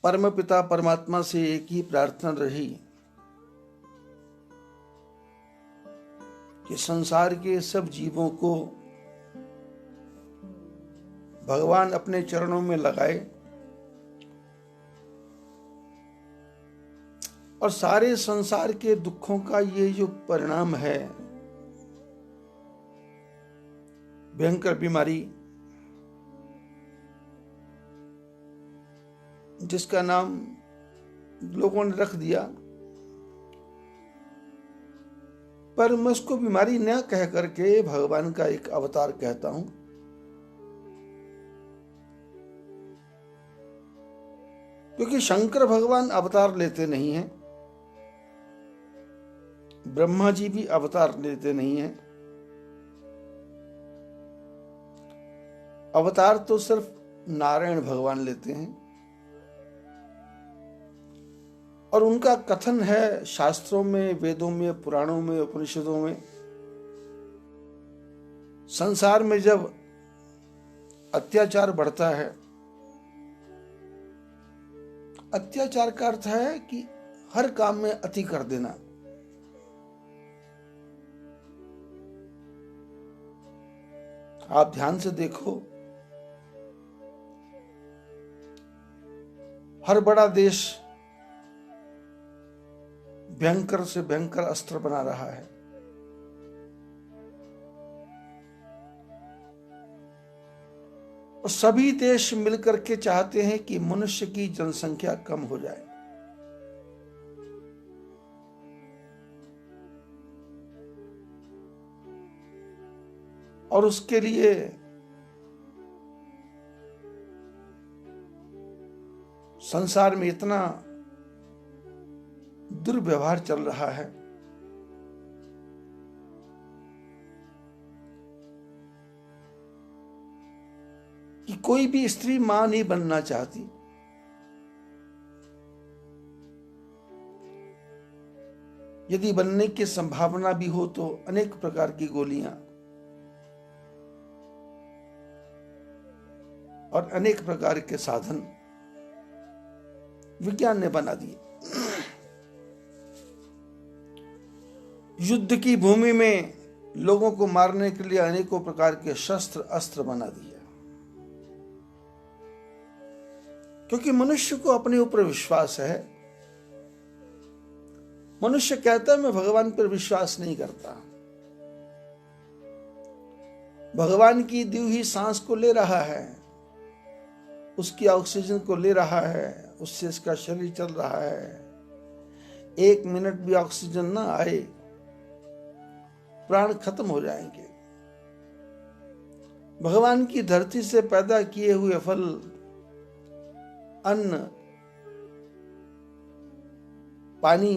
परम पिता परमात्मा से एक ही प्रार्थना रही कि संसार के सब जीवों को भगवान अपने चरणों में लगाए और सारे संसार के दुखों का ये जो परिणाम है, भयंकर बीमारी जिसका नाम लोगों ने रख दिया, पर मैं उसको बीमारी न कह करके भगवान का एक अवतार कहता हूं। क्योंकि शंकर भगवान अवतार लेते नहीं हैं, ब्रह्मा जी भी अवतार लेते नहीं हैं। अवतार तो सिर्फ नारायण भगवान लेते हैं और उनका कथन है शास्त्रों में, वेदों में, पुराणों में, उपनिषदों में। संसार में जब अत्याचार बढ़ता है, अत्याचार का अर्थ है कि हर काम में अति कर देना। आप ध्यान से देखो, हर बड़ा देश भयंकर से भयंकर अस्त्र बना रहा है और सभी देश मिलकर के चाहते हैं कि मनुष्य की जनसंख्या कम हो जाए। और उसके लिए संसार में इतना दुर्व्यवहार चल रहा है कि कोई भी स्त्री मां नहीं बनना चाहती। यदि बनने की संभावना भी हो तो अनेक प्रकार की गोलियां और अनेक प्रकार के साधन विज्ञान ने बना दिए। युद्ध की भूमि में लोगों को मारने के लिए अनेकों प्रकार के शस्त्र अस्त्र बना दिए, क्योंकि मनुष्य को अपने ऊपर विश्वास है। मनुष्य कहता है मैं भगवान पर विश्वास नहीं करता। भगवान की दी हुई सांस को ले रहा है, उसकी ऑक्सीजन को ले रहा है, उससे इसका शरीर चल रहा है। 1 मिनट भी ऑक्सीजन ना आए, प्राण खत्म हो जाएंगे। भगवान की धरती से पैदा किए हुए फल, अन्न, पानी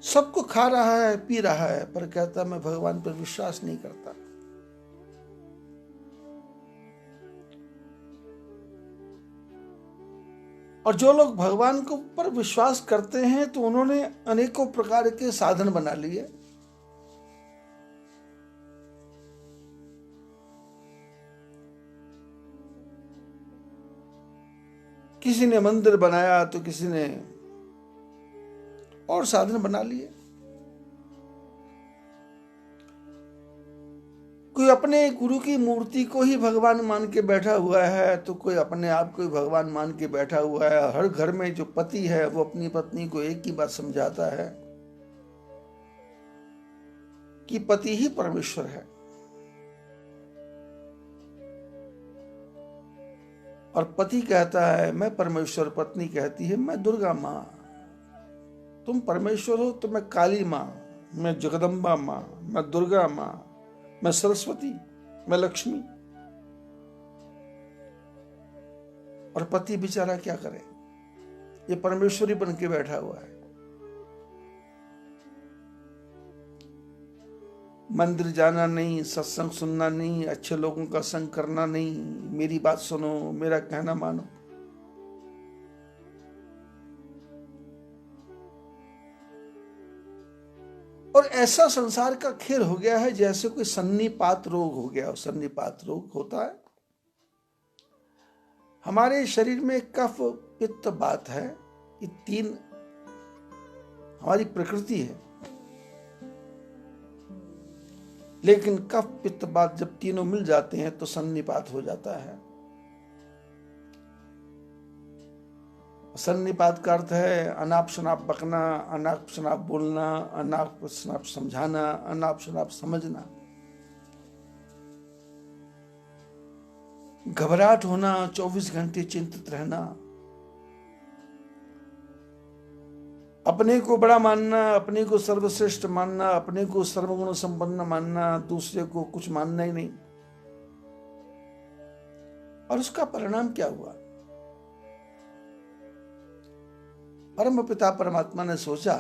सबको खा रहा है, पी रहा है, पर कहता मैं भगवान पर विश्वास नहीं करता। और जो लोग भगवान को पर विश्वास करते हैं तो उन्होंने अनेकों प्रकार के साधन बना लिए। किसी ने मंदिर बनाया तो किसी ने और साधन बना लिए। कोई अपने गुरु की मूर्ति को ही भगवान मान के बैठा हुआ है, तो कोई अपने आप को ही भगवान मान के बैठा हुआ है। हर घर में जो पति है वो अपनी पत्नी को एक ही बात समझाता है कि पति ही परमेश्वर है। और पति कहता है मैं परमेश्वर, पत्नी कहती है मैं दुर्गा मां। तुम परमेश्वर हो तो मैं काली मां, मैं जगदम्बा मां, मैं दुर्गा मां, मैं सरस्वती, मैं लक्ष्मी। और पति बेचारा क्या करे, ये परमेश्वरी बन के बैठा हुआ है। मंदिर जाना नहीं, सत्संग सुनना नहीं, अच्छे लोगों का संग करना नहीं, मेरी बात सुनो, मेरा कहना मानो। और ऐसा संसार का खेल हो गया है जैसे कोई सन्निपात रोग हो गया। सन्निपात रोग होता है हमारे शरीर में कफ पित्त वात है, ये तीन हमारी प्रकृति है। लेकिन कफ पित्त वात जब तीनों मिल जाते हैं तो सन्निपात हो जाता है। सन्निपात का अर्थ है अनाप शनाप बकना, अनाप शनाप बोलना, अनाप शनाप समझाना, अनाप शनाप समझना, घबराहट होना, 24 घंटे चिंतित रहना, अपने को बड़ा मानना, अपने को सर्वश्रेष्ठ मानना, अपने को सर्वगुण संपन्न मानना, दूसरे को कुछ मानना ही नहीं। और उसका परिणाम क्या हुआ? परम पिता परमात्मा ने सोचा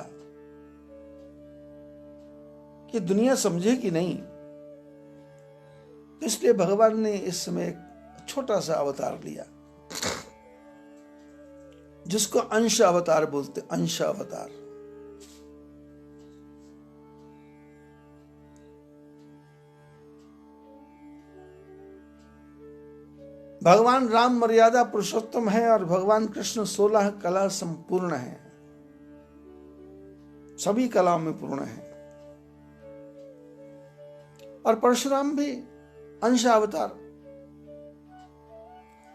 कि दुनिया समझेगी नहीं, इसलिए भगवान ने इस समय एक छोटा सा अवतार लिया, जिसको अंश अवतार बोलते, अंश अवतार। भगवान राम मर्यादा पुरुषोत्तम है और भगवान कृष्ण 16 कला संपूर्ण है, सभी कलाओं में पूर्ण है। और परशुराम भी अंशावतार,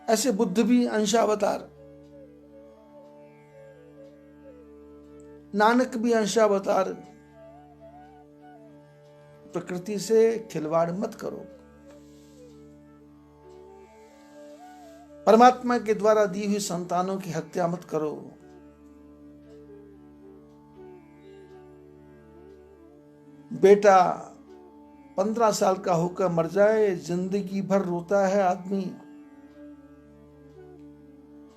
ऐसे बुद्ध भी अंशावतार, नानक भी अंशावतार। प्रकृति से खिलवाड़ मत करो, परमात्मा के द्वारा दी हुई संतानों की हत्या मत करो। बेटा 15 साल का होकर मर जाए, जिंदगी भर रोता है आदमी,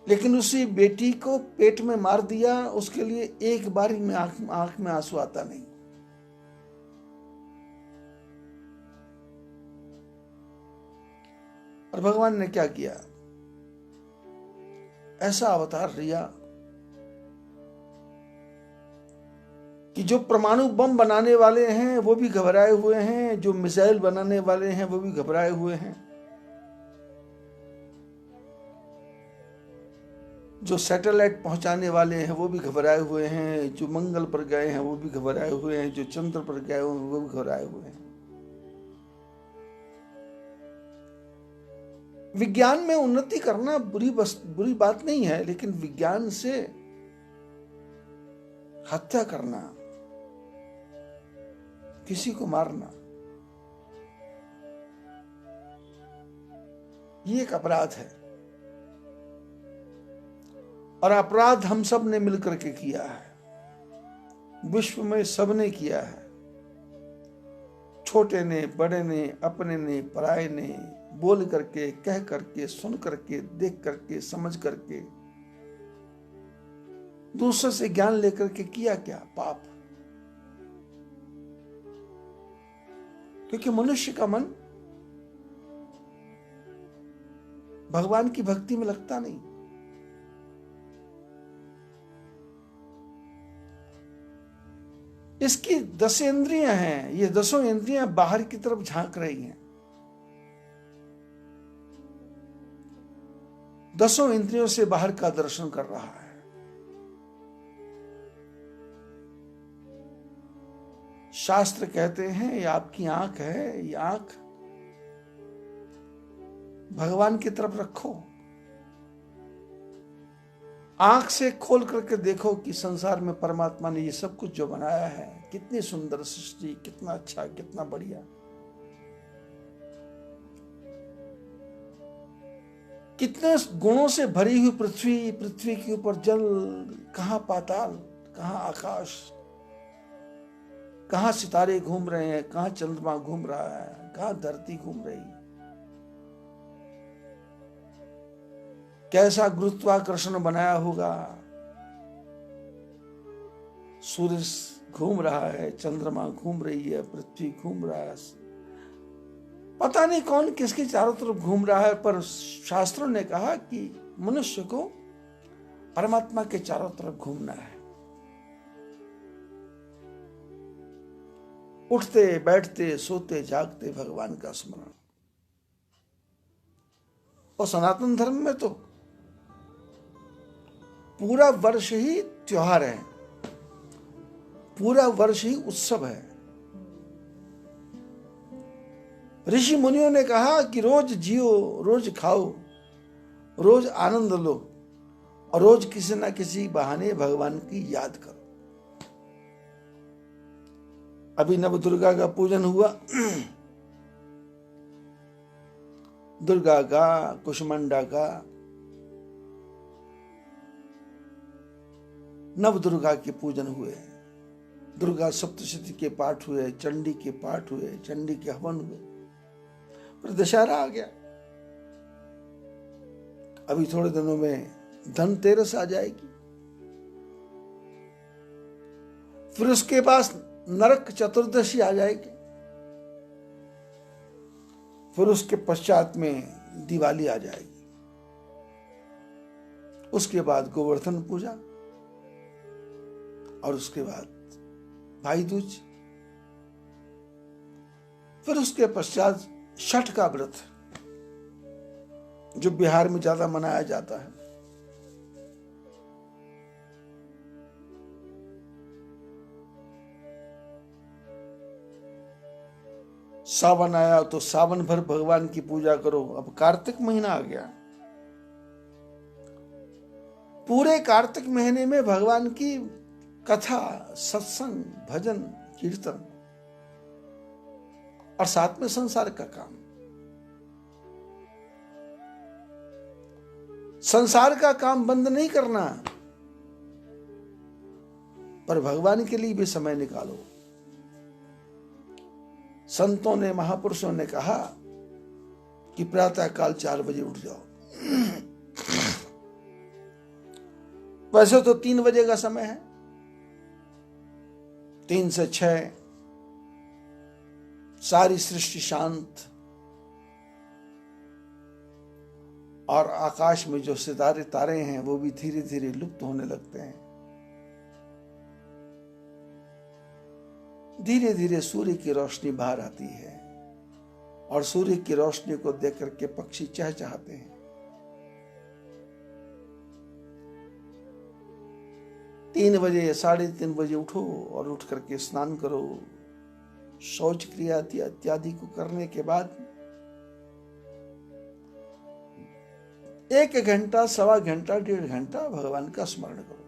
लेकिन उसी बेटी को पेट में मार दिया, उसके लिए एक बारी में आंख में आंसू आता नहीं। और भगवान ने क्या किया? ऐसा अवतार लिया कि जो परमाणु बम बनाने वाले हैं वो भी घबराए हुए हैं, जो मिसाइल बनाने वाले हैं वो भी घबराए हुए हैं, जो सैटेलाइट पहुंचाने वाले हैं वो भी घबराए हुए हैं, जो मंगल पर गए हैं वो भी घबराए हुए हैं, जो चंद्र पर गए हैं वो भी घबराए हुए हैं। विज्ञान में उन्नति करना बुरी बात नहीं है, लेकिन विज्ञान से हत्या करना, किसी को मारना, ये एक अपराध है। और अपराध हम सब ने मिलकर के किया है, विश्व में सबने किया है, छोटे ने, बड़े ने, अपने ने, पराये ने, बोल करके, कह करके, सुन करके, देख करके, समझ करके, दूसरे से ज्ञान लेकर के किया क्या? पाप। क्योंकि मनुष्य का मन भगवान की भक्ति में लगता नहीं। इसकी 10 इंद्रियां हैं, ये 10 इंद्रियां बाहर की तरफ झांक रही हैं। 10 इंद्रियों से बाहर का दर्शन कर रहा है। शास्त्र कहते हैं ये आपकी आंख है, ये आंख भगवान की तरफ रखो, आंख से खोल करके देखो कि संसार में परमात्मा ने ये सब कुछ जो बनाया है, कितनी सुंदर सृष्टि, कितना अच्छा, कितना बढ़िया, कितने गुणों से भरी हुई पृथ्वी, पृथ्वी के ऊपर जल, कहां पाताल, कहां आकाश, कहां सितारे घूम रहे हैं, कहां चंद्रमा घूम रहा है, कहां धरती घूम रही है, कैसा गुरुत्वाकर्षण बनाया होगा, सूर्य घूम रहा है, चंद्रमा घूम रही है, पृथ्वी घूम रहा है, पता नहीं कौन किसके चारों तरफ घूम रहा है, पर शास्त्रों ने कहा कि मनुष्य को परमात्मा के चारों तरफ घूमना है। उठते बैठते सोते जागते भगवान का स्मरण। और सनातन धर्म में तो पूरा वर्ष ही त्योहार है, पूरा वर्ष ही उत्सव है। ऋषि मुनियों ने कहा कि रोज जियो, रोज खाओ, रोज आनंद लो और रोज किसी ना किसी बहाने भगवान की याद करो। अभी नव दुर्गा का पूजन हुआ, दुर्गा का, कुष्मांडा का, नव दुर्गा के पूजन हुए, दुर्गा सप्तशती के पाठ हुए, चंडी के पाठ हुए, चंडी के हवन हुए। फिर दशहरा आ गया, अभी थोड़े दिनों में धनतेरस आ जाएगी, फिर उसके पास नरक चतुर्दशी आ जाएगी, फिर उसके पश्चात में दिवाली आ जाएगी, उसके बाद गोवर्धन पूजा और उसके बाद भाई दूज, फिर उसके पश्चात छठ का व्रत जो बिहार में ज्यादा मनाया जाता है। सावन आया तो सावन भर भगवान की पूजा करो। अब कार्तिक महीना आ गया, पूरे कार्तिक महीने में भगवान की कथा, सत्संग, भजन, कीर्तन और साथ में संसार का काम। संसार का काम बंद नहीं करना, पर भगवान के लिए भी समय निकालो। संतों ने, महापुरुषों ने कहा कि प्रातः काल 4 बजे उठ जाओ। वैसे तो 3 बजे का समय है, 3 से 6 सारी सृष्टि शांत और आकाश में जो सितारे तारे हैं वो भी धीरे धीरे लुप्त होने लगते हैं। धीरे धीरे सूर्य की रोशनी बाहर आती है और सूर्य की रोशनी को देख करके पक्षी चहचहाते हैं। तीन बजे, 3:30 बजे उठो और उठ करके स्नान करो। शौच क्रिया इत्यादि को करने के बाद 1 घंटा, 1.25 घंटा, 1.5 घंटा भगवान का स्मरण करो।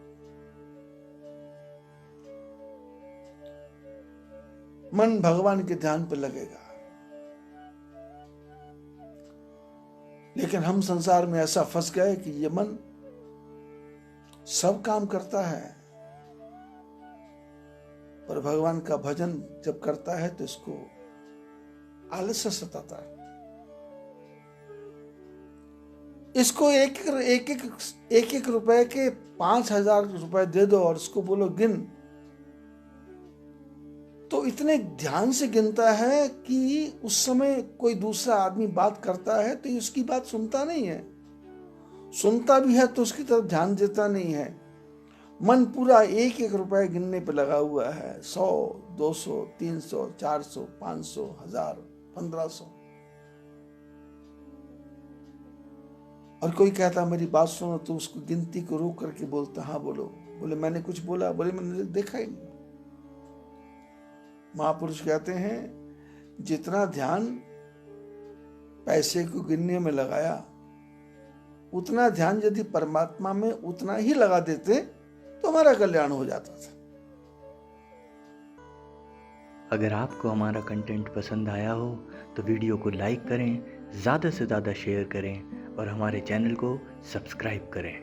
मन भगवान के ध्यान पर लगेगा। लेकिन हम संसार में ऐसा फंस गए कि ये मन सब काम करता है, पर भगवान का भजन जब करता है तो इसको आलस्य सताता है। इसको एक रुपए के 5,000 रुपए दे दो और इसको बोलो गिन, तो इतने ध्यान से गिनता है कि उस समय कोई दूसरा आदमी बात करता है तो उसकी बात सुनता नहीं है, सुनता भी है तो उसकी तरफ ध्यान देता नहीं है। मन पूरा एक रुपए गिनने पे लगा हुआ है। 100, 200, 300, 400, 500, 1000, 1500। और कोई कहता मेरी बात सुनो तो उसको गिनती को रोक करके बोलता हाँ बोलो। बोले मैंने कुछ बोला? बोले मैंने देखा ही नहीं। महापुरुष कहते हैं जितना ध्यान पैसे को गिनने में लगाया, उतना ध्यान यदि परमात्मा में उतना ही लगा देते तो हमारा कल्याण हो जाता था। अगर आपको हमारा कंटेंट पसंद आया हो तो वीडियो को लाइक करें, ज़्यादा से ज़्यादा शेयर करें और हमारे चैनल को सब्सक्राइब करें।